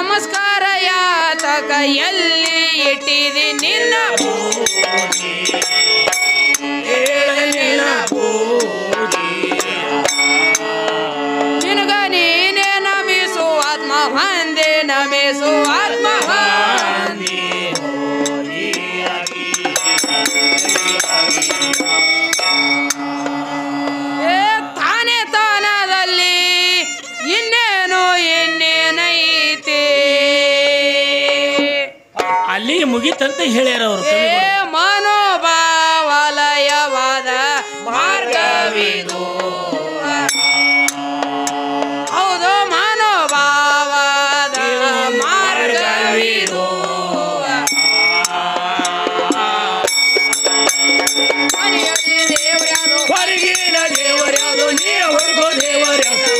ನಮಸ್ಕಾರ ಯಾತಕ ಎಲ್ಲಿ ಇಟ್ಟಿದಿ ನಿನ್ನ ನಿನಗ ನೀನೇ ನಮಿಸು ಆತ್ಮ ಹೊಂದೆ ನಮಿಸು ಆತ್ಮ ತಾನೇ ತಾನದಲ್ಲಿ ಇನ್ನೇನು ಇನ್ನೇನೈತೆ ಅಲ್ಲಿ ಮುಗಿತಂತ ಹೇಳ್ಯಾರ ಅವರು ಮನೋಭಾವಲಯವಾದ ಮಾರ್ಗವಿದು ಹೌದು ಮನೋಭಾವದ ಮಾರ್ಗವಿದು ಹೊರಗಿನ ದೇವರ್ಯಾವುದು ನೀ ಹೊರಗೋ ದೇವರ್ಯಾವುದು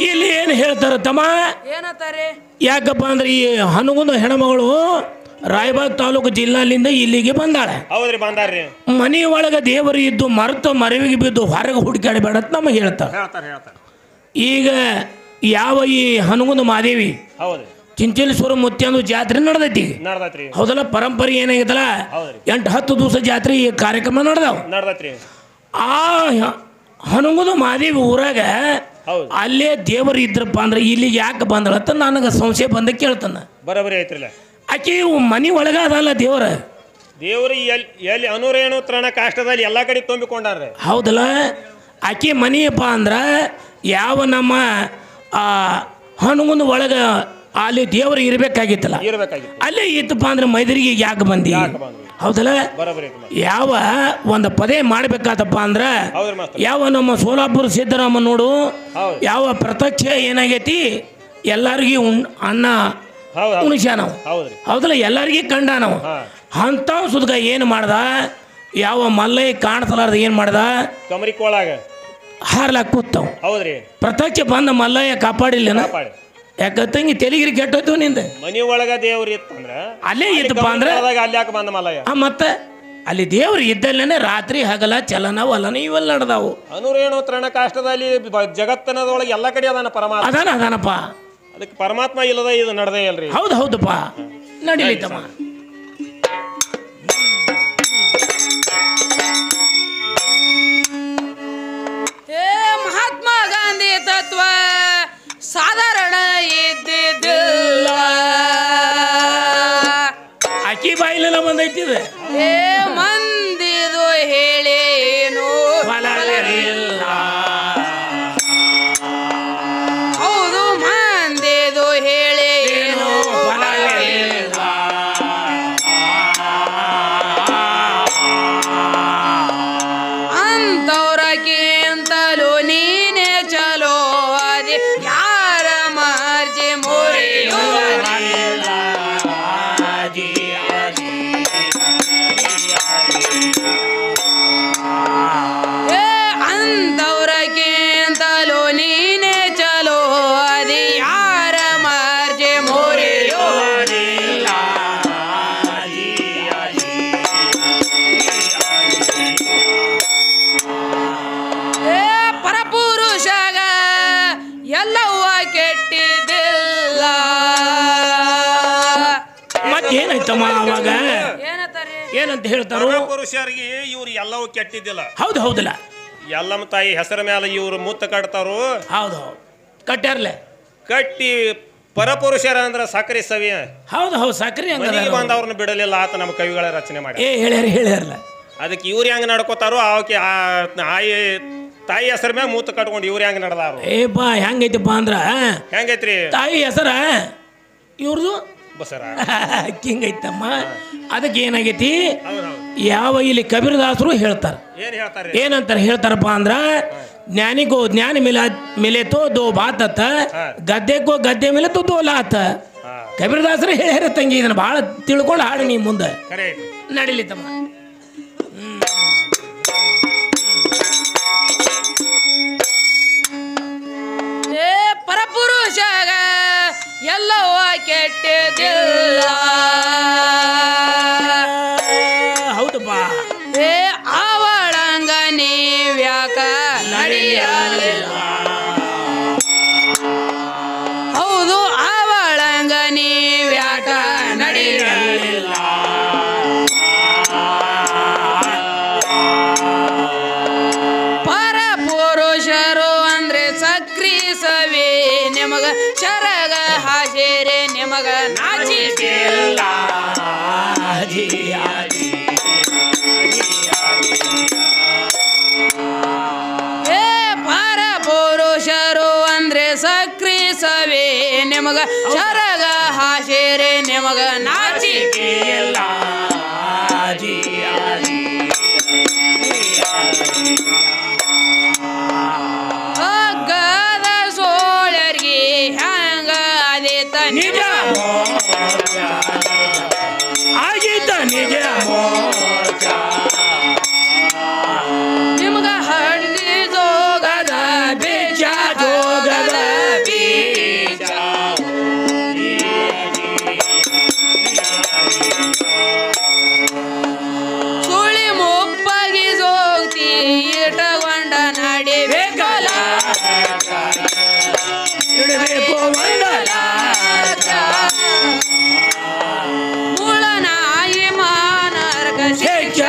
ಇಲ್ಲಿ ಏನು ಹೇಳ್ತಾರ ತಮ್ಮ ಏನಂತಾರೆ ಯಾಕಪ್ಪ ಅಂದ್ರೆ ಈ ಹನಗುಂದ ಹೆಣ್ಮಗಳು ರಾಯಬಾಗ್ ತಾಲೂಕು ಜಿಲ್ಲಾಲಿಂದ ಇಲ್ಲಿಗೆ ಬಂದಾಳೆ. ಹೌದ್ರಿ ಬಂದಾರ್ರಿ. ಮನಿ ಒಳಗ ದೇವರು ಇದ್ದು ಮರೆತು ಮರವಿಗೆ ಬಿದ್ದು ಹೊರಗೆ ಹುಡುಕಾಡಬೇಡ ಅಂತ ನಮಗೆ ಹೇಳ್ತಾರೆ. ಈಗ ಯಾವ ಈ ಹನಗುಂದ ಮಾದೇವಿ ಚಿಂಚಲೇಶ್ವರ ಮುತ್ಯಾಂದು ಜಾತ್ರೆ ನಡೆದೈತಿ. ಹೌದಲ್ಲ, ಪರಂಪರೆ ಏನಾಗಿತ್ತಲ್ಲ 8-10 ದಿವಸ ಜಾತ್ರೆ ಈ ಕಾರ್ಯಕ್ರಮ ನಡೆದಾವ. ಆ ಹನಗುಂದ ಮಾದೇವಿ ಊರಾಗ ಅಲ್ಲೇ ದೇವರು ಇದ್ರಪ್ಪ ಅಂದ್ರೆ ಇಲ್ಲಿ ಯಾಕೆ ಬಂದಳತ್ತ ನನಗೆ ಸಂಶಯ ಬಂದ ಕೇಳ್ತಾನ. ಬರೋಬರಿ ಐತ್ರಲ್ಲ. ಆಕೆ ಮನಿ ಒಳಗ ಅದಲ್ಲ ದೇವರು ಎಲ್ಲಿ ಅನುರೇಣು ತ್ರಣ ಕಾಷ್ಟದಲ್ಲಿ ಎಲ್ಲಾ ಕಡೆ ತುಂಬಿಕೊಂಡಾರ್ರಿ. ಹೌದಲ್ಲ, ಆಕೆ ಮನಿಯಪ್ಪ ಅಂದ್ರ ಯಾವ ನಮ್ಮ ಹನುಗುಂದ ಒಳಗ ಅಲ್ಲಿ ದೇವರು ಇರ್ಬೇಕಾಗಿತ್ತಲ್ಲ, ಅಲ್ಲೇ ಇತ್ತಪ್ಪ ಅಂದ್ರೆ ಮೈದರಿಗೆ ಯಾಕೆ ಬಂದಿ? ಹೌದಲ್ಲ, ಯಾವ ಒಂದು ಪದೇ ಮಾಡ್ಬೇಕಾತಪ್ಪ ಅಂದ್ರ ಯಾವ ನಮ್ಮ ಸೋಲಾಪುರ ಸಿದ್ದರಾಮ ನೋಡು, ಯಾವ ಪ್ರತ್ಯಕ್ಷ ಏನಾಗೈತಿ ಎಲ್ಲಾರ್ಗಿ ಅನ್ನ ಉಣಿಸ್ಯಾನವ. ಹೌದಲ್ಲ, ಎಲ್ಲಾರ್ಗಿ ಕಂಡ ನಾವು ಅಂತ ಸುದ್ಗ ಏನು ಮಾಡ್ದ, ಯಾವ ಮಲ್ಲಯ್ಯ ಕಾಣಿಸಲಾರ್ದ ಏನ್ ಮಾಡ್ದ, ಕಮರಿಕೋಳಾಗ ಹಾರ್ಲಾಕ್ ಕೂತಾವ. ಹೌದ್ರಿ, ಪ್ರತ್ಯಕ್ಷ ಬಂದ ಮಲ್ಲಯ್ಯ ಕಾಪಾಡಿಲ್ಲ. ಯಾಕ ತಂಗಿ ತೆಲಿಗಿರಿ ಕೆಟ್ಟೋಯ್ತು ನಿಂದ. ಮನಿ ಒಳಗ ದೇವ್ರ ಇತ್ತಂದ್ರ ಅಲ್ಲೇ ಇತ್ತಪ್ಪ ಅಂದ್ರೆ ಅಲ್ಲಿ ಯಾಕೆ ಬಂದ ಮಲ್ಲಯ್ಯ? ಮತ್ತೆ ಅಲ್ಲಿ ದೇವ್ರು ಇದ್ದಲ್ಲೇನೆ ರಾತ್ರಿ ಹಗಲ ಚಲನ ವಲನ ಇವೆಲ್ಲ ನಡೆದಾವು. ಅನುರೇಣು ತ್ರಣ ಕಾಷ್ಟದಲ್ಲಿ ಜಗತ್ತನದೊಳಗೆ ಎಲ್ಲ ಕಡೆ ಅದಾನ ಪರಮಾತ್ಮ. ಅದಾನಪ್ಪ, ಅದಕ್ಕೆ ಪರಮಾತ್ಮ ಇಲ್ಲದ ಇದು ನಡೆದೇ ಇಲ್ರಿ. ಹೌದು ಹೌದಪ್ಪ, ನಡಿಲಿತ್ತಮ್ಮ. ಮಹಾತ್ಮ ಗಾಂಧಿ ತತ್ವ ಸಾಧಾರಣ ಇದ್ದಿದ್ದಿಲ್ಲ. ಅಕ್ಕಿ ಬಾಯಿಲೆಲ್ಲ ಬಂದೈತಿದೆ. ಮಂದಿದು ಹೇಳೇನು ಫಲವಿಲ್ಲ. ಹೌದು, ಮಂದಿದು ಹೇಳೇನು ಫಲವಿಲ್ಲ. ಅಂತವ್ರಕ್ಕಿಂತಲೂ ನೀನೇ ಚಲೋ ಅದೇ ಯಾರ ಮರ್ಜಿ ಮುರಿಯುವುದಿಲ್ಲ. ಅಂತವ್ರಕ್ಕಿಂತಲೂ ನೀನೇ ಚಲೋ ಅದೇ ಯಾರ ಮರ್ಜಿ ಮುರಿಯುವುದಿಲ್ಲ. ಪರಪುರುಷಗ ಎಲ್ಲವ್ವ ಕೆಟ್ಟಿದ್ದಿಲ್ಲ. ಮತ್ತೇನಾಯ್ತಮ್ಮ ಅವಾಗ? ಏನಂತ ಹೇಳ್ತಾರೋ ಪುರುಷರಿಗೆ ಇವ್ರು ಎಲ್ಲವೂ ಕೆಟ್ಟಿದ್ದಿಲ್ಲ. ಹೌದು ಹೌದಲ್ಲ, ಎಲ್ಲಮ್ಮ ತಾಯಿ ಹೆಸರ ಮೇಲೆ ಇವ್ರು ಮುತ್ತ ಕಟ್ತಾರು. ಹೌದು ಹೌದು, ಕಟ್ಟಾರ್ಲೆ ಕಟ್ಟಿ ಪರಪುರುಷರ ಅಂದ್ರ ಸಕ್ರಿ ಸವಿ. ಹೌದು ಹೌದು, ಸಕ್ರಿ ಬಂದ ಅವ್ರನ್ನ ಬಿಡಲಿಲ್ಲ ಆತ ನಮ್ಮ ಕವಿಗಳ ರಚನೆ ಮಾಡಿ. ಹೇಳ್ಯಾರಲ್ಲ. ಅದಕ್ಕೆ ಇವ್ರು ಹೆಂಗ್ ನಡ್ಕೋತಾರೋ ಅವಕ್ಕೆ ತಾಯಿ ಹೆಸರ ಮ್ಯಾಗ ಮೂತ ಕಟ್ಕೊಂಡು ಇವ್ರು ಹೆಂಗ್ ನಡ್ದಾರು. ಏಪಾ ಹೆಂಗೈತಪ್ಪ ಅಂದ್ರ ಹೆಂಗೈತ್ರಿ ತಾಯಿ ಹೆಸರ ಇವ್ರದು ಬಸರ ಹಿಂಗೈತಮ್ಮ. ಅದಕ್ಕೆ ಏನಾಗೈತಿ, ಯಾವ ಇಲ್ಲಿ ಕಬೀರದಾಸರು ಹೇಳ್ತಾರ. ಏನಂತಾರೆ ಹೇಳ್ತಾರಪ್ಪ ಅಂದ್ರ ಜ್ಞಾನಿಗೋ ಜ್ಞಾನ ಮಿಲೇತೋ ದೋ ಬಾತ, ಗದ್ದೆಗೋ ಗದ್ದೆ ಮಿಲೇತೋ ದೋ ಲಾತ. ಕಬೀರದಾಸರು ಹೇಳ್ಯಾರ ತಂಗಿ. ಇದನ್ನ ಬಹಳ ತಿಳ್ಕೊಂಡು ಹಾಡು ನೀ ಮುಂದೆ ನಡಿಲಿ ತಮ್ಮ. ಪರಪುರುಷಗ ಎಲ್ಲವ ಕೆಟ್ಟಿದ್ದಿಲ್ಲ. ಹೌದಪ್ಪ. ಏ ಅವಳಂಗ ನೀವ್ಯಾಕ ನಡೆಯಲಿಲ್ಲ. ಹೌದು ಅವಳಂಗ ನೀವ್ಯಾಕ ನಡೆಯಲಿಲ್ಲ. ಪರಪುರುಷರು ಅಂದ್ರೆ ಸಕ್ರಿ ಸವಿ ನಿಮಗ ಶರಗ ಹಾಜೇರೆ ನಿಮಗ ನಾಚಿಕೆಲ್ಲ. ಏ ಪರಪುರುಷರು ಅಂದ್ರೆ ಸಕ್ರಿ ಸವಿ ನಿಮಗ ಶರಗ ಹಾಜೇರೆ ನಿಮಗ ನಾಚಿಕೆಲ್ಲ. ಅಗ್ಗದ ಸೋಳರ್ಗಿ ಹ್ಯಾಂಗ ಅದೇತ ನಿಜ ಆಗೀತ ನಿಜ ನಿಮಗ ಹಳ್ಳಿ ಜೋಗದ ಬೀಜ ಜೋಗದ ಬೀಜ. ಸುಳಿ ಮುಪ್ಪಗಿ ಜೋಗ್ತಿ ಇಟಗೊಂಡ ನಡಿಬೇಕಲ್ಲ. ಇಡಬೇಕು ಮಂಡಲ ಮುಳನಾಯಿ ಮಾನರ್ಗ ಶಿಕ್ಷ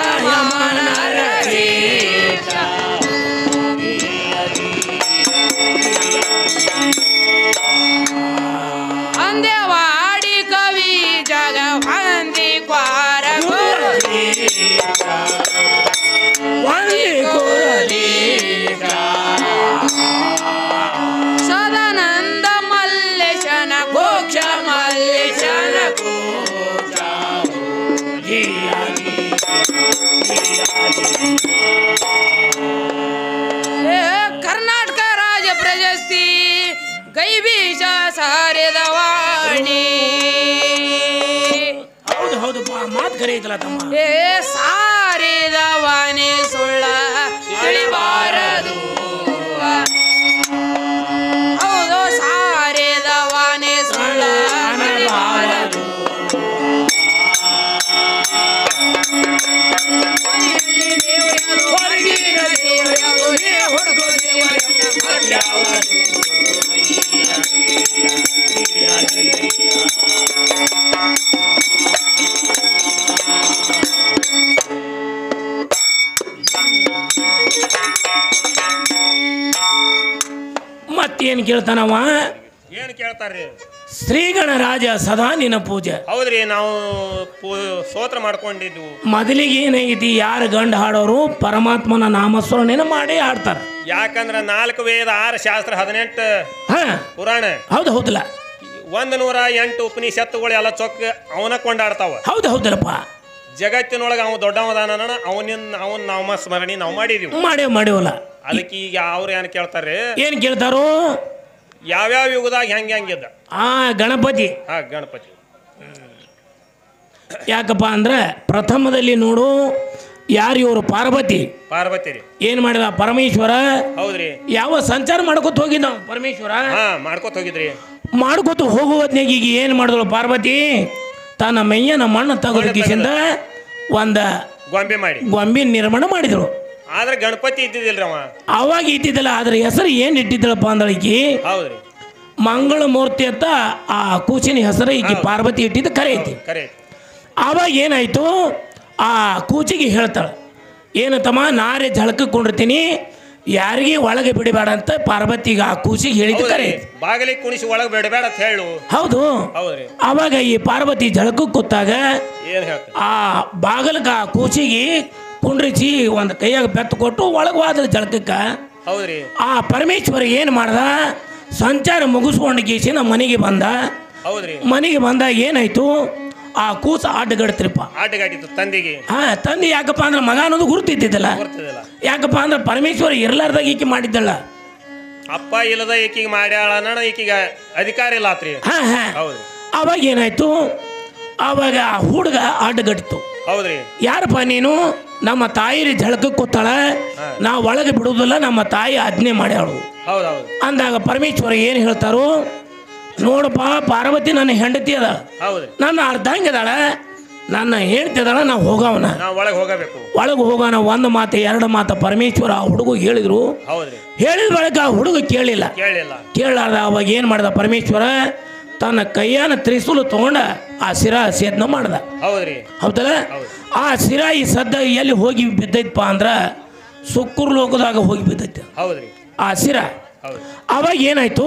ಅಂದೇವಾಡಿ ಕವಿ ಜಗ ಹೊಂದಿ ಕ್ವಾರ ಸದಾನಂದ ಮಲ್ಲೇಶನ ಕೋಕ್ಷ ಮಲ್ಲೇಶನ ಕೋಕ್ಷ. ಕರ್ನಾಟಕ ರಾಜ್ಯ ಪ್ರಶಸ್ತಿ ಗೈಬೀಶ ಸಾರಿದ ವಾಣಿ. ಹೌದು ಹೌದಪ್ಪ, ಮಾತು ಕರೆ ಐತಲ್ಲ ತಮ್ಮ. ಏ ಸಾರಿದ ವಾಣಿ ಸುಳ್ಳ ತಿಳಿಬಾರದು. ಹೌದು ಸಾರಿದ ವಾಣಿ ಸುಳ್ಳ ತಿಳಿಬಾರದು. ಮತ್ತೇನು ಕೇಳ್ತಾನವ? ಏನು ಕೇಳ್ತಾರ್ರಿ? ಶ್ರೀಗಣರಾಜ ಸದಾ ನಿನ್ನ ಪೂಜೆ. ಹೌದ್ರಿ, ನಾವು ಸ್ತೋತ್ರ ಮಾಡ್ಕೊಂಡಿದ್ವು. ಮೊದಲಿಗೆ ಏನಾಗೈತಿ, ಯಾರು ಗಂಡು ಹಾಡೋರು ಪರಮಾತ್ಮನ ನಾಮಸ್ಮರಣೆನ ಮಾಡಿ ಹಾಡ್ತಾರ. ಯಾಕಂದ್ರ 4 ವೇದ 6 ಶಾಸ್ತ್ರ 18 ಹಾ ಪುರಾಣ ಹೌದು ಹೌದಲ್ಲ, 108 ಉಪನಿಷತ್ತುಗಳು ಎಲ್ಲ ಚೊಕ್ಕ ಅವನ ಕೊಂಡಾಡ್ತಾವ. ಹೌದು ಹೌದಲ್ಲಪ್ಪ. ಜಗತ್ತಿನೊಳಗೆ ಅವ ದೊಡ್ಡವದಾನ, ಅವನ ನಾಮಸ್ಮರಣೆ ನಾವು ಮಾಡಿದೀವಿ. ಮಾಡೇವಲ್ಲ. ಅದಕ್ಕೆ ಈಗ ಅವ್ರು ಏನು ಕೇಳ್ತಾರೆ? ಏನ್ ಕೇಳ್ತಾರೋ? ಯಾವ್ಯಾವ ಯುಗದಾಗ ಹೆಂಗಿದ್ದ? ಗಣಪತಿ. ಗಣಪತಿ ಯಾಕಪ್ಪ ಅಂದ್ರೆ ಪ್ರಥಮದಲ್ಲಿ ನೋಡು, ಯಾರು ಇವರು? ಪಾರ್ವತಿ. ಪಾರ್ವತಿ ರೀ. ಏನ್ ಮಾಡಿದ ಪರಮೇಶ್ವರ? ಹೌದ್ರಿ. ಯಾವ ಸಂಚಾರ ಮಾಡ್ಕೊತ ಹೋಗಿದ್ದ ಪರಮೇಶ್ವರ? ಮಾಡ್ಕೊತ ಹೋಗಿದ್ರಿ. ಮಾಡ್ಕೊತ ಹೋಗುವತ್ನಾಗ ಈಗ ಏನ್ ಮಾಡಿದಳು ಪಾರ್ವತಿ? ತನ್ನ ಮೈಯನ ಮಣ್ಣು ತೆಗೆದುಕಿಸಿಂದ ಒಂದ ಗೊಂಬೆ ನಿರ್ಮಾಣ ಮಾಡಿದಳು. ಆದ್ರೆ ಗಣಪತಿ ಇದ್ದಿದ್ದಿಲ್ರಿ ಅವಾಗ ಇದ್ದಿದ್ದಲ್ಲ. ಆದ್ರೆ ಹೆಸರು ಏನ್ ಇಟ್ಟಿದ್ದಳಪ್ಪ ಅಂದಳಿಕಿ? ಹೌದ್ರಿ, ಮಂಗಳ ಮೂರ್ತಿ ಅಂತ ಆ ಕೂಚಿನ ಹೆಸರು ಈಕಿ ಪಾರ್ವತಿ ಇಟ್ಟಿದ್ದು ಕರೆ ಐತಿ. ಆವಾಗ ಏನಾಯ್ತು, ಆ ಕೂಚಿಗೆ ಹೇಳ್ತಾಳೆ, ಏನು ತಮ್ಮ, ನಾರೇ ಝಳಕಕ್ಕೆ ಕೊಂಡಿರ್ತೀನಿ, ಯಾರಿಗೆ ಒಳಗೆ ಬಿಡಬೇಡ ಅಂತ ಪಾರ್ವತಿಗೆ ಆ ಕೂಚಿಗೆ ಹೇಳಿದ್ದು ಕರೆ. ಬಾಗಿಲಿಗೆ ಕುಣಿಸಿ ಒಳಗೆ ಬಿಡಬೇಡ ಅಂತ ಹೇಳು. ಹೌದು. ಅವಾಗ ಈ ಪಾರ್ವತಿ ಝಳಕಕ್ಕೆ ಕೂತಾಗ ಆ ಬಾಗಿಲಕ್ಕೆ ಆ ಕೂಚಿಗೆ ಕುಂಡ್ರಿಸಿ ಒಂದು ಕೈಯಾಗ ಬೆತ್ತು ಕೊಟ್ಟು ಒಳಗೆ ಹೋದ್ರ ಝಳಕಕ್ಕ. ಆ ಪರಮೇಶ್ವರ ಏನು ಮಾಡ್ದ, ಸಂಚಾರ ಮುಗಿಸ್ಕೊಂಡು ಗೀಸಿ ನಮ್ಮ ಮನೆಗೆ ಬಂದ. ಮನೆಗೆ ಬಂದಾಗ ಏನಾಯ್ತು, ಆ ಕೂಸ ಅಡ್ಡಗಡ್ತಿರಪ್ಪ. ತಂದಿಗೆ ತಂದೆ ಯಾಕಪ್ಪ ಅಂದ್ರೆ ಮಗ ಅನ್ನೋದು ಗುರುತಿದ್ದಿದ್ದಲ್ಲ. ಯಾಕಪ್ಪ ಅಂದ್ರೆ ಪರಮೇಶ್ವರ ಇರ್ಲಾರ್ದಾಗ ಈಕೆ ಮಾಡಿದ್ದಲ್ಲ. ಅಪ್ಪ ಇಲ್ಲದ ಈಕಿಗೆ ಮಾಡ್ಯಾಳ, ಈಕಿಗೆ ಅಧಿಕಾರ ಇಲ್ಲ ಆತ್ರಿ. ಅವಾಗ ಏನಾಯ್ತು, ಅವಾಗ ಆ ಹುಡುಗ ಅಡ್ಡಗಟ್ಟಿತು. ಹೌದ್ರಿ, ಯಾರಪ್ಪ ನೀನು? ನಮ್ಮ ತಾಯಿ ಝಳಕಕ್ಕೆ ಕೂತಾಳ, ನಾವು ಒಳಗೆ ಬಿಡುವುದಿಲ್ಲ, ನಮ್ಮ ತಾಯಿ ಆಜ್ಞೆ ಮಾಡ್ಯಾಳು ಅಂದಾಗ ಪರಮೇಶ್ವರ ಏನು ಹೇಳ್ತಾರೋ, ನೋಡಪ್ಪ ಪಾರ್ವತಿ ನನ್ನ ಹೆಂಡತಿ ಅದ, ನನ್ನ ಅರ್ಧಂಗಿದಾಳ, ನನ್ನ ಹೇಳ್ತಿದಾಳ, ನಾವು ಹೋಗವನ, ಒಳಗೆ ಹೋಗೋಣ. ಒಂದು ಮಾತು ಎರಡು ಮಾತು ಪರಮೇಶ್ವರ ಆ ಹುಡುಗ ಹೇಳಿದ್ರು. ಹೇಳಿದ ಬಳಿಕ ಆ ಹುಡುಗ ಕೇಳಿಲ್ಲ. ಕೇಳಾರ್ದ ಅವಾಗ ಏನು ಮಾಡ್ದ ಪರಮೇಶ್ವರ, ತನ್ನ ಕೈಯನ್ನ ತ್ರಿಸೂಲು ತಗೊಂಡ ಆ ಶಿರಾ ಸೇದ್ನ ಮಾಡ್ದ. ಹೌದಲ್ಲ? ಆ ಶಿರಾ ಈ ಸದ್ದ ಎಲ್ಲಿ ಹೋಗಿ ಬಿದ್ದೈತಪ್ಪ ಅಂದ್ರ ಸುಕ್ಕೂರು ಲೋಕದಾಗ ಹೋಗಿ ಬಿದ್ದೈತೆ ಆ ಶಿರಾ. ಅವಾಗ ಏನಾಯ್ತು,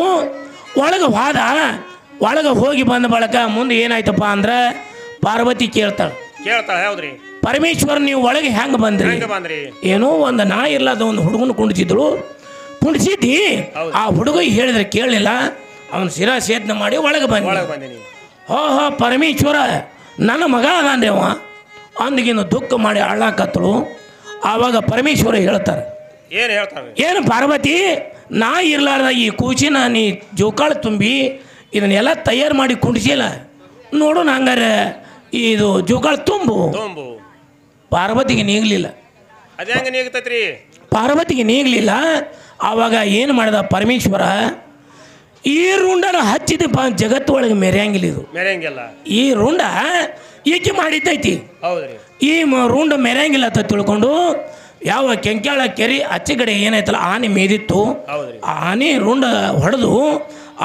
ಒಳಗೆ ಹೋದ. ಒಳಗೆ ಹೋಗಿ ಬಂದ ಬಳಿಕ ಮುಂದೆ ಏನಾಯ್ತಪ್ಪ ಅಂದ್ರೆ ಪಾರ್ವತಿ ಕೇಳ್ತಾಳೆ, ಪರಮೇಶ್ವರ ನೀವು ಒಳಗೆ ಹೆಂಗೆ ಬಂದ್ರಿ? ಏನೋ ಒಂದು ನಾ ಇರ್ಲಾದ ಒಂದು ಹುಡುಗನ ಕುಣಿಸಿದ್ರು, ಕುಣಿಸಿದ್ದಿ. ಆ ಹುಡುಗ ಹೇಳಿದ್ರೆ ಕೇಳಲಿಲ್ಲ, ಅವನು ಶಿರಾ ಸೇದ್ನ ಮಾಡಿ ಒಳಗೆ ಬಂದ. ಹೋ ಪರಮೇಶ್ವರ ನನ್ನ ಮಗ ಅದಾನ್ರಿ ಅವ ಅಂದಿಗಿನ ದುಃಖ ಮಾಡಿ ಅಳ್ಳಾಕತ್ತಳು. ಆವಾಗ ಪರಮೇಶ್ವರ ಹೇಳ್ತಾರೆ, ಏನು ಪಾರ್ವತಿ, ನಾ ಇರ್ಲಾರ್ದ ಈ ಕೂಚಿನ ನೀ ಜೋಕಾಳು ತುಂಬಿ ಇದನ್ನೆಲ್ಲ ತಯಾರು ಮಾಡಿ ಕುಂಡಿಸಿಲ್ಲ, ನೋಡೋಣ ಹಂಗಾರೆ ಇದು ಜೋಕಾಳು ತುಂಬು. ಪಾರ್ವತಿಗೆ ನೀಗಲಿಲ್ಲ. ಪಾರ್ವತಿಗೆ ನೀಗಲಿಲ್ಲ. ಆವಾಗ ಏನು ಮಾಡಿದ ಪರಮೇಶ್ವರ, ಈ ರುಂಡನ ಹಚ್ಚಿದಪ್ಪ ಜಗತ್ತು ಒಳಗೆ ಮೆರೆಯಂಗಿಲ್ಲ. ಇದು ಈ ರುಂಡ ಈಕೆ ಮಾಡಿದ್ದೈತಿ. ಈ ರುಂಡ ಮೆರೆಯಂಗಿಲ್ಲ ಅಂತ ತಿಳ್ಕೊಂಡು ಯಾವ ಕೆಂಕ್ಯಾಳ ಕೆರೆ ಅಚ್ಚಗಡೆ ಏನಾಯ್ತಲ್ಲ ಆನೆ ಮೇದಿತ್ತು, ಆ ಆನೆ ರುಂಡ ಹೊಡೆದು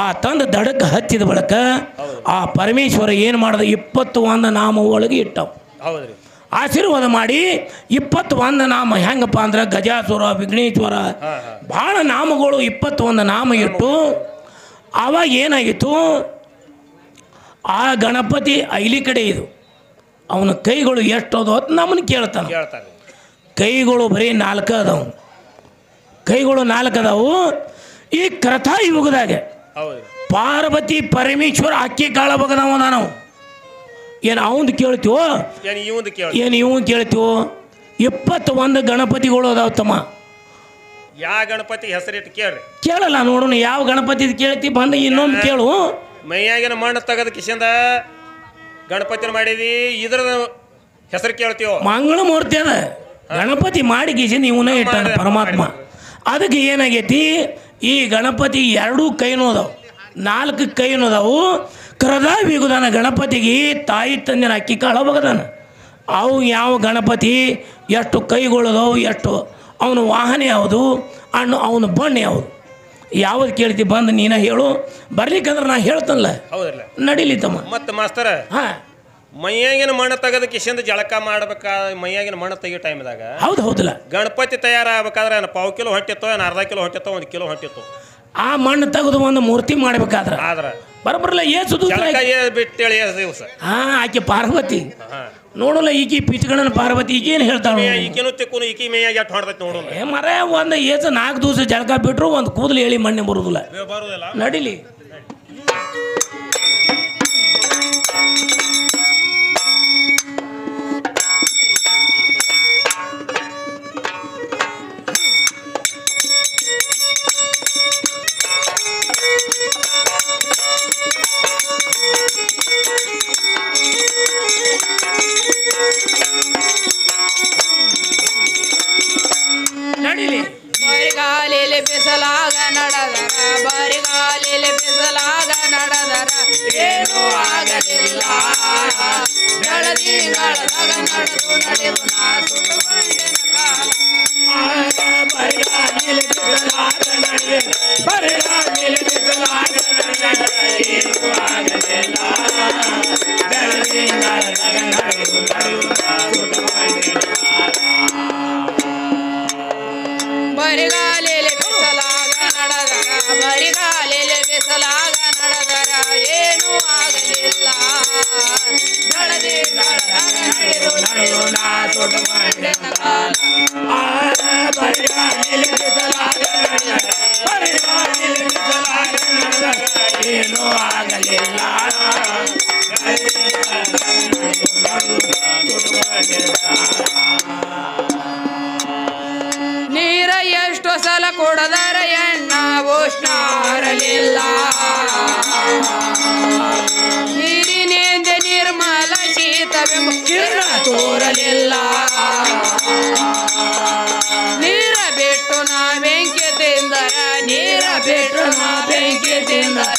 ಆ ತಂದ ದಡಕ್ಕೆ ಹಚ್ಚಿದ ಬಳಿಕ ಆ ಪರಮೇಶ್ವರ ಏನು ಮಾಡ್ದ, 21 ನಾಮ ಒಳಗೆ ಇಟ್ಟವು. ಆಶೀರ್ವಾದ ಮಾಡಿ 21 ನಾಮ ಹೆಂಗಪ್ಪ ಅಂದ್ರೆ ಗಜಾಸುರ, ವಿಘ್ನೇಶ್ವರ, ಭಾಳ ನಾಮಗಳು 21 ನಾಮ ಇಟ್ಟು. ಆವಾಗ ಏನಾಗಿತ್ತು, ಆ ಗಣಪತಿ ಐಲಿ ಕಡೆ ಇದು ಅವನ ಕೈಗಳು ಎಷ್ಟೋದು ಅಂತ ನಮ್ಮನ್ನು ಕೇಳ್ತಾನೆ. ಕೈಗಳು ಬರೀ 4 ಅದಾವು. ಕೈಗಳು 4 ಅದಾವು. ಈ ಕೃತ ಯುಗದಾಗ ಪಾರ್ವತಿ ಪರಮೇಶ್ವರ ಅಕ್ಕಿ ಕಾಳ ಬಗದವ ನಾವು ಏನು ಅವಂದು ಕೇಳ್ತೀವೋ, ಏನು ಇವನ್ ಕೇಳ್ತೀವೋ? 21 ಗಣಪತಿಗಳು ಅದಾವ ತಮ್ಮ. ಯಾವ ಗಣಪತಿ ಹೆಸರಿಟ್ಟು ಕೇಳ್ರಿ? ಕೇಳಲ್ಲ, ನೋಡೋಣ ಯಾವ ಗಣಪತಿ ಕೇಳ್ತಿ ಬಂದು ಇನ್ನೊಂದು ಕೇಳು. ಮೈಯಾಗಿನ ಮಣ್ಣು ತೆಗೆದ ಕಿಶಿಂದ ಗಣಪತಿನ ಮಾಡಿದಿ, ಇದ್ರ ಹೆಸರು ಕೇಳ್ತೀವೋ? ಮಂಗಳ ಮೂರ್ತಿ ಅದ ಗಣಪತಿ ಮಾಡಿ ಕಿಶಿಂದ ಇವನೇ ಇಟ್ಟಾನ ಪರಮಾತ್ಮ. ಅದಕ್ಕೆ ಏನಾಗೈತಿ, ಈ ಗಣಪತಿ 2 ಕೈನೂ ಅದಾವು, 4 ಕೈನೂ ಅದಾವು. ಕರದ ವಿಗುದಾನ ಗಣಪತಿಗೆ ತಾಯಿ ತಂದಿನ ಅಕ್ಕಿ ಕಾಳು ಬಗದಾನ. ಅವು ಯಾವ ಗಣಪತಿ ಎಷ್ಟು ಕೈಗಳದಾವು, ಎಷ್ಟು ಅವನ ವಾಹನ ಯಾವುದು, ಅವನ ಬಣ್ಣ ಯಾವುದು, ಯಾವ್ದು ಕೇಳ್ತಿ ಬಂದು ನೀನ ಹೇಳು. ಬರ್ಲಿಕ್ಕಂದ್ರೆ ನಾ ಹೇಳ್ತನಲ್ಲ, ನಡೀಲಿ ತಮ್ಮ. ಮತ್ತೆ ಮಾಸ್ತರ, ಮೈಯಾಗಿನ ಮಣ್ಣು ತೆಗೆದ ಕಿಶಿಂದ ಜಳಕ ಮಾಡ್ಬೇಕಾದ್ರೆ ಮೈಯಾಗಿನ ಮಣ್ಣು ತೆಗಿಯೋ ಟೈಮ್ದಾಗ ಹೌದಲ್ಲ ಗಣಪತಿ ತಯಾರಾಗಬೇಕಾದ್ರೆ ಪಾವು ಕಿಲೋ ಹೊಟ್ಟಿತ್ತೋ, ಅರ್ಧ ಕಿಲೋ ಹೊಟ್ಟಿತ್ತೋ, 1 ಕಿಲೋ ಹೊಟ್ಟಿತ್ತು. ಆ ಮಣ್ಣು ತೆಗೆದು ಒಂದು ಮೂರ್ತಿ ಮಾಡ್ಬೇಕಾದ್ರೆ ಬರಬರಲ್ಲ ಏಸು ಬಿಟ್ಟೇಳಿ ದಿವಸ. ಆಕೆ ಪಾರ್ವತಿ ನೋಡಲ್ಲ, ಈಕಿ ಪಿಚ್ಗಣನ ಪಾರ್ವತಿ ಈಗೇನು ಹೇಳ್ತಾಳೆ, ಈಕಿನೂ ತಿಕ್ಕು ಈಕಿ ಮೇಯಾಗಿ ಎಷ್ಟು ಹೊಡ್ದೈತಿ ನೋಡು. ಮರ ಒಂದು ಏಸು 4 ದಿವಸ ಜಳಕ ಬಿಟ್ರು ಒಂದು ಕೂದಲು ಹೇಳಿ ಮಣ್ಣೆ ಬರುದಿಲ್ಲ. ನಡಿಲಿ ಬರಿಗಾಲಿಲಿ ಬಿಸಲಾಗ ನಡೆದರ, ಬರಿಗಾಲಿಲಿ ಬಿಸಲಾಗ ನಡೆದರ ಏನೂ ಆಗಲಿಲ್ಲ. ಬೆಳದಿಂಗಳದಾಗ ನಡೆದು ನಡೆದು ನಾ ಸುಟ್ಟುಕೊಂಡೆನ ಕಾಲ. ಬರಿಗಾಲಿಲಿ ಬಿಸಲಾಗ ನಡೆದ, ಬರಿಗಾಲಿಲಿ ಬಿಸಲಾಗ ನಡೆದ ಏನೂ ಆಗಲಿಲ್ಲ. ಬೆಳದಿಂಗಳದಾಗ ನಡೆದು ನಡೆದು ನಾ ಸುಟ್ಟುಕೊಂಡೆನ ಕಾಲ. ಬರಿಗಾಲಿಲಿ ಬಿಸಲಾಗ ನಡೆದರ, ಬರಿಗಾಲಿಲಿ ಬಿಸಲಾಗ ನಡೆದರ ಏನೂ ಆಗಲಿಲ್ಲ. ಬೆಳದಿಂಗಳದಾಗ ನಡೆದು ನಡೆದು ನಾ ಸುಟ್ಟುಕೊಂಡೆನ ಕಾಲ. ಬರಿಗಾಲಿಲಿ ಬಿಸಲಾಗ ನಡೆದ, ಬರಿಗಾಲಿಲಿ ಬಿಸಲಾಗ ನಡೆದ ಏನೂ ಆಗಲಿಲ್ಲ. ನೀರ ಎಷ್ಟು ಸಲ ಕುಡದರ ಎಣ್ಣ ಉಷ್ಣ ಆರಲಿಲ್ಲ. ನೀರಿನಿಂದ ನಿರ್ಮಲ ಶೀತವೆಂಬ ಕಿರಣ ತೋರಲಿಲ್ಲ. ನೀರ ಬಿಟ್ಟು ನಾ ಬೆಂಕಿ ತಿಂದರ, ನೀರ ಬಿಟ್ಟು ನಾ ಬೆಂಕಿ ತಿಂದರ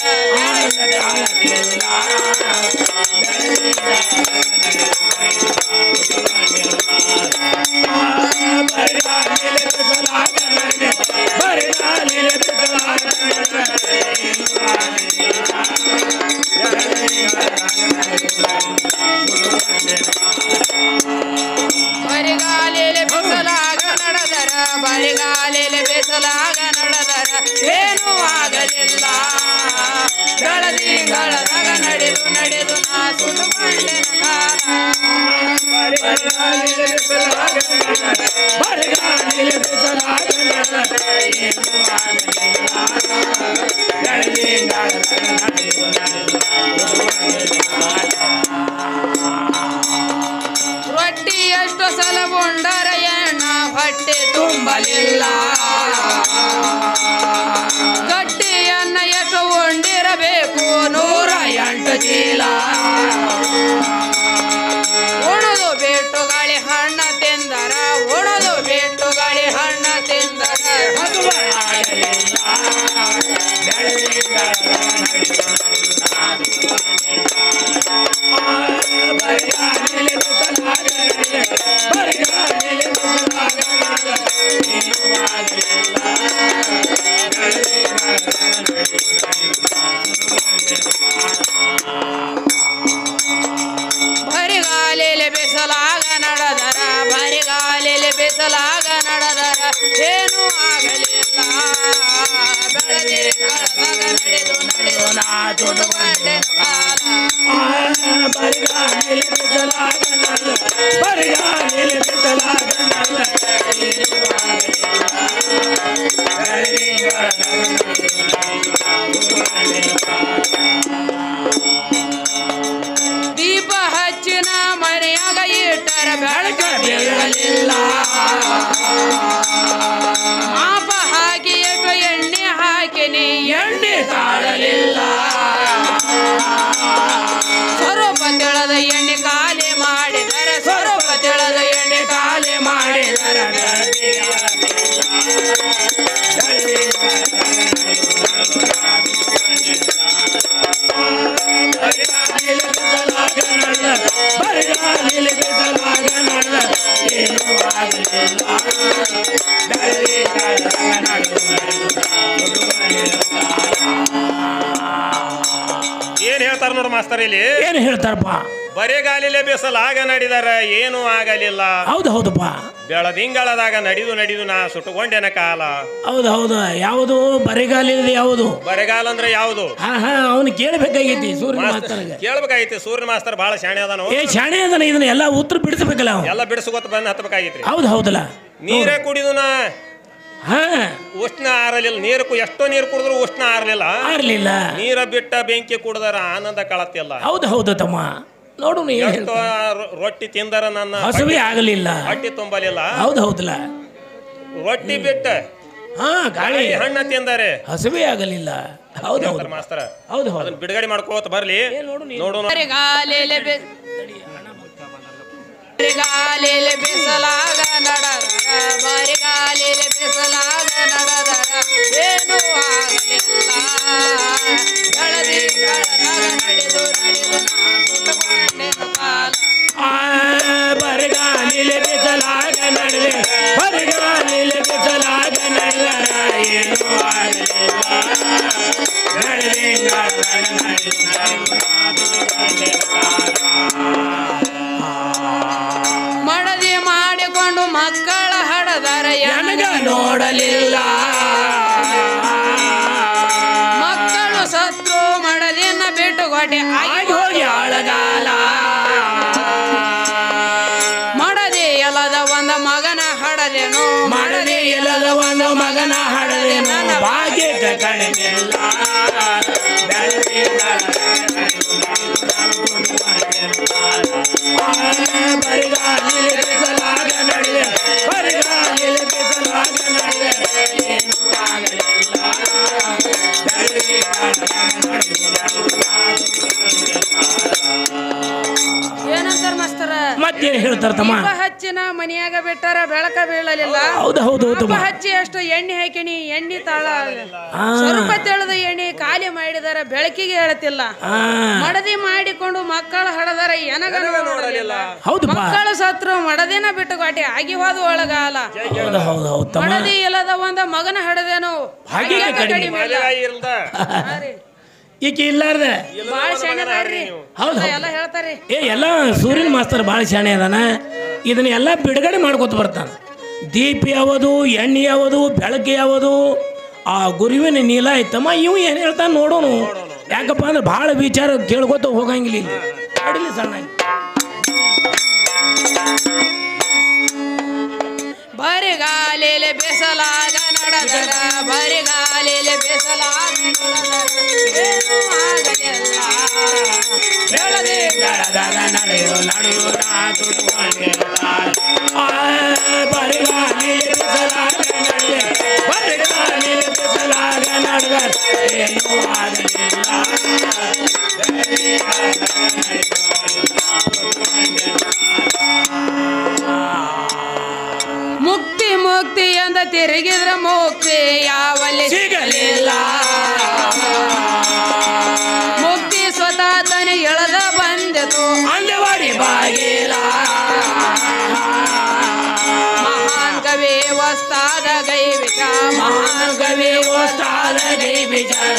ಬರಿಗಾಲಿಲೆ ಬಿಸಲಾಗ ನಡೆದರ ಬರಿಗಾಲಿಲೆ ಬಿಸಲಾಗ ನಡೆದರ ಏನೂ ಆಗಲಿಲ್ಲ ಗಳದಿಂಗಳದಾಗ ನಡೆದು ನಡೆದು ನಾ ಸುಡುಕೊಂಡೆನ ಕಾಲ ಬರಿಗಾಲಿಲೆ ಬಿಸಲಾಗ ಬರಿಗಾಲಿಲೆ ಬಿಸಲಾಗ ನಡೆದರ ಏನೂ ಆಗಲಿಲ್ಲ ಗಳದಿಂಗಳದಾಗ ನಡೆದು ನಡೆದು ರೊಟ್ಟಿ ಎಷ್ಟು ಸಲ ಉಂಡರ ಎಣ್ಣ ಹೊಟ್ಟೆ ತುಂಬಲಿಲ್ಲ ಗಟ್ಟಿಯನ್ನ ಎಷ್ಟು ಉಂಡಿರಬೇಕು 108 ಚೀಲ ಉಣದು ಬಿಟ್ಟು ಗಾಳಿ ಹಣ್ಣ ತಿಂದರ ಉಣದು ಬಿಟ್ಟು ಗಾಳಿ ಹಣ್ಣ ತಿಂದರ ಬರಿಗಾಲಿಲೆ ಬಿಸಲಾಗ ನಡೆದರ ಬರಿಗಾಲಿಲೆ ಬಿಸಲಾಗ ನಡೆದರ ಏನೂ ಆಗಲಿಲ್ಲ ಬೆಳದಿಂಗಳದಾಗ ನಡೆದು ನಡೆದು ನಾ ಸುಡುಕೊಂಡೆನ ಕಾಲ ಬರಿಗಾಲಿಲೆ ಬಿಸಲಾಗ ನಡೆದರ ಬರಿಗಾಲಿಲೆ ಬಿಸಲಾಗ ನಡೆದರ ಏನೂ ಆಗಲಿಲ್ಲ ಬೆಳದಿಂಗಳದಾಗ ನಡೆದು ನಡೆದು ಸುಡುಕೊಂಡೆನ ಕಾಲ ದೀಪ ಹಚ್ಚಿನ ಮನೆಯಾಗ ಇಟ್ಟರ ಬೆಳಕ ಬೀಳಲಿಲ್ಲ ಮಾಪ ಹಾಕಿ ಎಷ್ಟು ಎಣ್ಣೆ ಹಾಕಿನಿ ಎಣ್ಣೆ ತಾಳಲಿಲ್ಲ ಸ್ವರೂಪ ತಿಳದ ಎಣ್ಣೆ ಖಾಲಿ ಮಾಡಿದರೆ ಸ್ವರೂಪ ತಿಳದ ಎಣ್ಣೆ ಖಾಲಿ ಮಾಡಿದರೆ ಬರಿಗಾಲಿಲೆ ಬಿಸಲಾಗ ನಡೆದರ ಏನೂ ಆಗಲಿಲ್ಲ ಬೆಳದಿಂಗಳದಾಗ ನಡೆದು ನಡೆದು ಸುಡುಕೊಂಡೆನ ಕಾಲ. ಏನ್ ಹೇಳ್ತಾರ ನೋಡು ಮಾಸ್ತರ್ ಇಲ್ಲಿ ಏನು ಹೇಳ್ತಾರಪ್ಪ ಬರಿಗಾಲಿಲೆ ಬಿಸಲಾಗ ನಡೆದರ ಏನೂ ಆಗಲಿಲ್ಲ ಹೌದು ಹೌದಪ್ಪ ಬೆಳದಿಂಗಳದಾಗ ನಡೆದು ನಡೆದು ನಾ ಸುಟ್ಟುಕೊಂಡೆನ ಕಾಲ ಹೌದು ಹೌದು ಯಾವುದು ಬರಿಗಾಲಿದೆ ಯಾವುದು ಬರಿಗಾಲ ಅಂದ್ರೆ ಯಾವುದು ಹಾ ಹಾ ಅವನು ಕೇಳಬೇಕಾಗೈತಿ ಸೂರ್ಯ ಮಾಸ್ತರ್ಗೆ ಕೇಳ್ಬೇಕಾಗಿತ್ತು ಸೂರ್ಯ ಮಾಸ್ತರ್ ಬಹಳ ಶಾಣೆ ಅದಾನು ಏ ಶಾಣೆ ಅದನ್ನ ಇದನ್ನ ಎಲ್ಲ ಉತ್ತರ ಬಿಡಿಸ್ಬೇಕಲ್ಲ ಅವನು ಎಲ್ಲ ಬಿಡಿಸ್ಕೊತ ಬಂದು ಹತ್ಬೇಕಾಗಿತ್ರಿ ಹೌದು ಹೌದಲ್ಲ ನೀರೇ ಕುಡಿದುನ ಹಾ ಉಷ್ಣ ಆರಲಿಲ್ಲ ಎಷ್ಟೋ ನೀರು ಕುಡಿದ್ರು ಉಷ್ಣ ಆರಲಿಲ್ಲ ಆರ್ಲಿಲ್ಲ ನೀರ ಬಿಟ್ಟ ಬೆಂಕಿ ಕುಡಿದರ ಆನಂದ ಕಳತಿಲ್ಲ ಹೌದು ಹೌದು ತಮ್ಮ ನೋಡು ನೀ ಏನ್ ಎಷ್ಟೋ ರೊಟ್ಟಿ ತಿಂದರ ನನ್ನ ಹಸುವೆ ಆಗಲಿಲ್ಲ ಹೊಟ್ಟಿ ತುಂಬಲಿಲ್ಲ ಹೌದು ಹೌದಲ್ಲ ರೊಟ್ಟಿ ಬಿಟ್ಟ ಹಾ ಗಾಳಿ ಹಣ್ಣ ತಿಂದರೆ ಹಸುವೆ ಆಗಲಿಲ್ಲ ಹೌದು ಹೌದು ಮಾಸ್ತರ ಹೌದು ಹೌದು ಅದನ್ನ ಬಿಡುಗಡೆ ಮಾಡ್ಕೋತ ಬರ್ಲಿ ನೋಡು ಬರಿಗಾಲಿಲೆ ಬರಿಗಾಲಿಲೆ ಬಿಸಲಾಗ ನಡೆದರ ಬರಿಗಾಲಿಲೆ ಬಿಸಲಾಗ ನಡೆದರ ಏನೂ ಆಗಲಿಲ್ಲ ಬೆಳದಿಂಗಳದಾಗ ನಡೆದು ನಡೆದು ನಾ ಸುಟ್ಟುಕೊಂಡೆನ ಕಾಲ ಬರಿಗಾಲಿಲೆ ಬಿಸಲಾಗ ನಡೆದೆ ಬರಿಗಾಲಿಲೆ ಬಿಸಲಾಗ ನಡೆದರ ಏನೂ ಆಗಲಿಲ್ಲ ಬೆಳದಿಂಗಳದಾಗ ನಡೆದು ನಡೆದು ನಾ ಸುಟ್ಟುಕೊಂಡೆನ ಕಾಲ. ಮಡದಿ ಮಾಡಿಕೊಂಡು ಮಕ್ಕಳ ಹಡದರ ನನಗ ನೋಡಲಿಲ್ಲ ಮಕ್ಕಳು ಸತ್ರು ಮಡದಿನ ಬಿಟ್ಟು ಗೊಟ್ಟೆ ಆಗಿ ಹೋಗಿ ಆಳಗಾಲ ಮಡದಿ ಎಲ್ಲದ ಒಂದು ಮಗನ ಹಡದೇನು ಮಾಡದೆ ಇಲ್ಲದ ಒಂದು ಮಗನ ಹಡದೇನು ಭಾಗ್ಯದ ಕಡಿಮೆಲ್ಲ ಬರಿಗಾಲಿಲೆ ಬಿಸಲಾಗ ನಡೆದೆ ಬರಿಗಾಲಿಲೆ ಬಿಸಲಾಗ ನಡೆದೆ ಏನೂ ಆಗಲಿಲ್ಲ ಏನಂತಾರ ಮಾಸ್ತರ ಮತ್ತೇನು ಹೇಳ್ತಾರ ತಮ್ಮ? ದೀಪ ಹಚ್ಚಿನ ಮನಿಯಾಗ ಬಿಟ್ಟಾರ ಬೆಳಕ ಬೀಳಲಿಲ್ಲ. ಹೌದು ಹೌದು ಹೌದು ದೀಪ ಹಚ್ಚಿ ಅಷ್ಟು ಎಣ್ಣೆ ಹಾಕಿನಿ ಎಣ್ಣೆ ತಾಳ ಸ್ವಲ್ಪ ತೆಳದ ಎಣ್ಣೆ ಖಾಲಿ ಮಾಡಿದಾರ ಬೆಳಕಿಗೆ ಹೇಳತಿಲ್ಲ. ಮಡದಿ ಮಾಡಿಕೊಂಡು ಮಕ್ಕಳ ಹಡದಾರ ಎನಗ ನೋಡಲಿಲ್ಲ. ಮಕ್ಕಳು ಸತ್ರು ಮಡದಿನ ಬಿಟ್ಟು ಗಾಟಿ ಆಗಿ ಹೋದ ಒಳಗಾಲ. ಮಡದಿ ಇಲ್ಲದ ಒಂದ ಮಗನ ಹಡದೇನು ಕಡಿಮೆ ಈಕೆ ಇಲ್ಲಾರ್ದ ಬಾಳ ಶಾಣೆ ಹೌದು ಎಲ್ಲ ಹೇಳ್ತಾರೆ. ಎಲ್ಲ ಸೂರ್ಯನ ಮಾಸ್ತರ್ ಭಾಳ ಶಾಣೆ ಅದಾನ. ಇದನ್ನ ಎಲ್ಲ ಬಿಡುಗಡೆ ಮಾಡ್ಕೊತ ಬರ್ತಾನೆ. ದೀಪ ಯಾವುದು, ಎಣ್ಣೆ ಯಾವುದು, ಬೆಳಗ್ಗೆ ಯಾವುದು, ಆ ಗುರುವಿನ ನೀಲ ಐತಮ್ಮ. ಇವು ಏನು ಹೇಳ್ತಾನೆ ನೋಡೋನು. ಯಾಕಪ್ಪ ಅಂದ್ರೆ ಭಾಳ ವಿಚಾರ ಕೇಳ್ಕೊತ ಹೋಗಂಗಿಲ್ಲ. ಅಡಿಲಿ ಸಣ್ಣ ಬರಿಗಾಲಿಲೆ ಬೆಸಲಾಗ ನಡೆದರ ಬರಿಗಾಲಿಲೆ ಬೆಸಲಾಗ ಏನು ಆಗಲಿಲ್ಲ. ಬೆಳದೆ ಬೆಳದಾಗ ನಡೆಯೋ ನಡೆಯೋ ಬರಿಗಾಲಿಲೆ ಬೆಸಲಾಗ ನಡೆದೆ ಬರಿಗಾಲಿಲೆ ಬೆಸಲಾಗ ನಡೆದ ಏನೂ ಆಗಲಿಲ್ಲ. ಮುಕ್ತಿ ಮುಕ್ತಿ ಅಂದ ತಿರುಗಿದ್ರ ಮುಕ್ತಿ ಯಾವಲ್ಲಿ ಸಿಗಲಿಲ್ಲ. ಮುಕ್ತಿ ಸ್ವತಃ ತನಿ ಎಳದ ಬಂದಿತು ಅಂದವಾಡಿ ಬಾಗಿಲ. ಮಹಾನ್ ಕವಿ ವಸ್ತಾದ ಗೈ ವಿಚಾರ ಮಹಾನ್ ಕವಿ ವಸ್ತಾದ ಗೈ ವಿಚಾರ